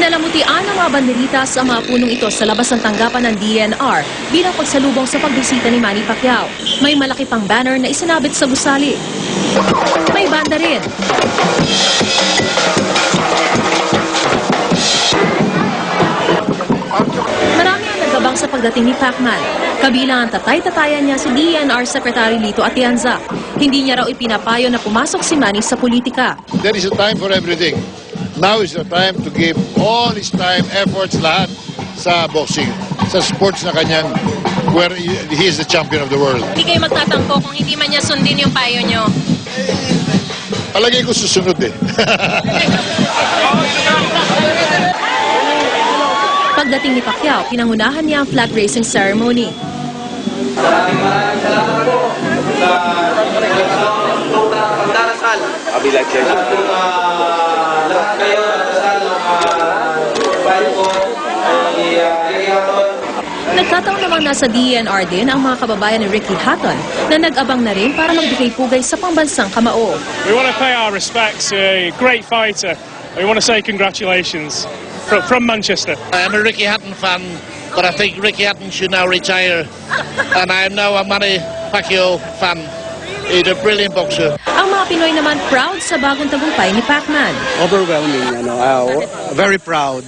Pinalamutian ng mga banderita sa mga punong ito sa labas ng tanggapan ng DNR bilang pagsalubong sa pagbisita ni Manny Pacquiao. May malaki pang banner na isinabit sa gusali. May banda rin. Marami ang nagabang sa pagdating ni Pacman. Kabilang ang tatay-tatayan niya si DNR Secretary Lito Atienza. Hindi niya raw ipinapayo na pumasok si Manny sa politika. There is a time for everything. Now is the time to give all his time, efforts, lahat sa boxing, sa sports na kanyang, where he is the champion of the world. Hindi kayo magtatampo kung hindi man niya sundin yung payo niyo. Palagay ko susunod eh. Pagdating ni Pacquiao, pinangunahan niya ang flag raising ceremony. Maraming salamat po sa pagdarasal. Kabilang siya. Lahat kayo nagdasal ng file ko. Nagkataon namang nasa DNR din ang mga kababayan ni Ricky Hatton na nag-abang na rin para magbigay pugay sa pambansang kamao. We want to pay our respects to a great fighter. We want to say congratulations from Manchester. I'm a Ricky Hatton fan, but I think Ricky Hatton should now retire. And I am now a Manny Pacquiao fan. He's a brilliant boxer. Ang mga Pinoy naman proud sa bagong tagumpay ni Pacman. Overwhelming, very proud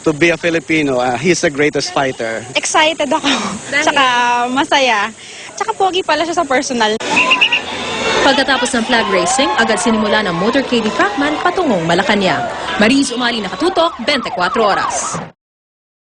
to be a Filipino. He's the greatest fighter. Excited ako. Tsaka masaya. Tsaka pogi pala siya sa personal. Pagkatapos ng flag racing, agad sinimula ng motorcade ni Pacman patungong Malacanang. Mariz Umali, nakatutok, 24 oras.